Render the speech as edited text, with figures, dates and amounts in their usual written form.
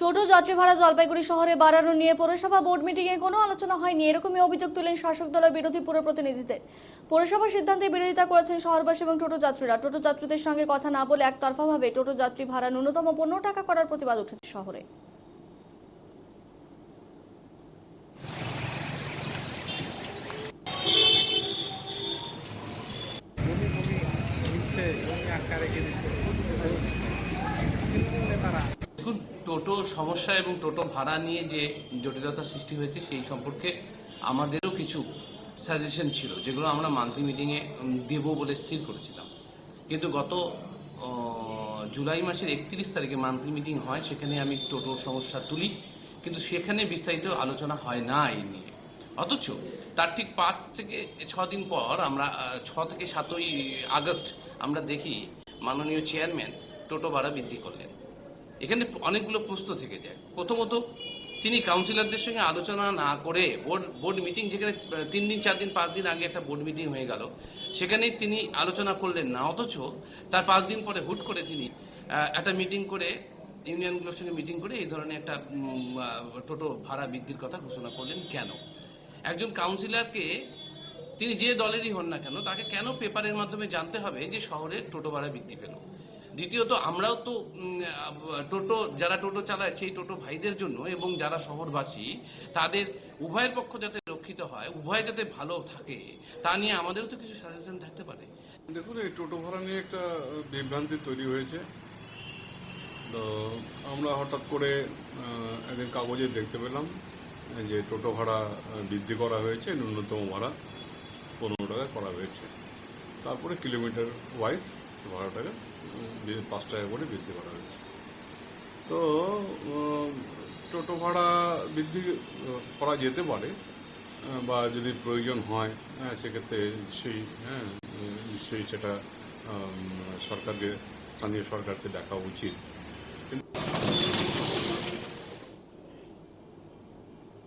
টোটো যাত্রী ভাড়া জলপাইগুড়ি শহরে বাড়ানো নিয়ে পৌরসভা বোর্ড মিটিংয়ে কোনো আলোচনা হয়নি, এরকমই অভিযোগ তুলেন শাসক দলের বিরোধী পুর প্রতিনিধিদের। পৌরসভার সিদ্ধান্তে বিরোধিতা করেছেন শহরবাসী এবং টোটো যাত্রীরা। টোটো যাত্রীদের সঙ্গে কথা না বলে একতরফাভাবে টোটো যাত্রী ভাড়া ন্যূনতম 15 টাকা করার প্রতিবাদ উঠেছে শহরে। দেখুন, টোটো সমস্যা এবং টোটো ভাড়া নিয়ে যে জটিলতা সৃষ্টি হয়েছে সেই সম্পর্কে আমাদেরও কিছু সাজেশন ছিল, যেগুলো আমরা মান্থলি মিটিংয়ে দেব বলে স্থির করেছিলাম। কিন্তু গত জুলাই মাসের 31 তারিখে মান্থলি মিটিং হয়, সেখানে আমি টোটোর সমস্যা তুলি, কিন্তু সেখানে বিস্তারিত আলোচনা হয় না এই নিয়ে। অথচ তার ঠিক 5 থেকে 6 দিন পর আমরা 6 থেকে 7ই আগস্ট আমরা দেখি মাননীয় চেয়ারম্যান টোটো ভাড়া বৃদ্ধি করলেন। এখানে অনেকগুলো প্রশ্ন থেকে যায়। প্রথমত, তিনি কাউন্সিলরদের সঙ্গে আলোচনা না করে বোর্ড মিটিং, যেখানে 3 দিন 4 দিন 5 দিন আগে একটা বোর্ড মিটিং হয়ে গেল, সেখানেই তিনি আলোচনা করলেন না। অথচ তার 5 দিন পরে হুট করে তিনি একটা মিটিং করে, ইউনিয়নগুলোর সঙ্গে মিটিং করে এই ধরনের একটা টোটো ভাড়া বৃদ্ধির কথা ঘোষণা করলেন। কেন? একজন কাউন্সিলরকে, তিনি যে দলেরই হন না কেন, তাকে কেন পেপারের মাধ্যমে জানতে হবে যে শহরে টোটো ভাড়া বৃদ্ধি পেল? দ্বিতীয়ত, আমরাও তো যারা টোটো চালায় সেই টোটো ভাইদের জন্য এবং যারা শহরবাসী, তাদের উভয়ের পক্ষ যাতে রক্ষিত হয়, উভয় যাতে ভালো থাকে, তা নিয়ে আমাদেরও তো কিছু সাজেশন থাকতে পারে। দেখুন, এই টোটো ভাড়া নিয়ে একটা বিভ্রান্তি তৈরি হয়েছে। তো আমরা হঠাৎ করে একদিন কাগজে দেখতে পেলাম যে টোটো ভাড়া বৃদ্ধি করা হয়েছে, ন্যূনতম ভাড়া 15 টাকা করা হয়েছে। তারপরে কিলোমিটার ওয়াইজ সে ভাড়াটাকে 5 টাকা করে বৃদ্ধি করা হয়েছে। তো টোটো ভাড়া বৃদ্ধি করা যেতে পারে, বা যদি প্রয়োজন হয় সেক্ষেত্রে নিশ্চয়ই সেটা সরকারকে, স্থানীয় সরকারকে দেখা উচিত। কিন্তু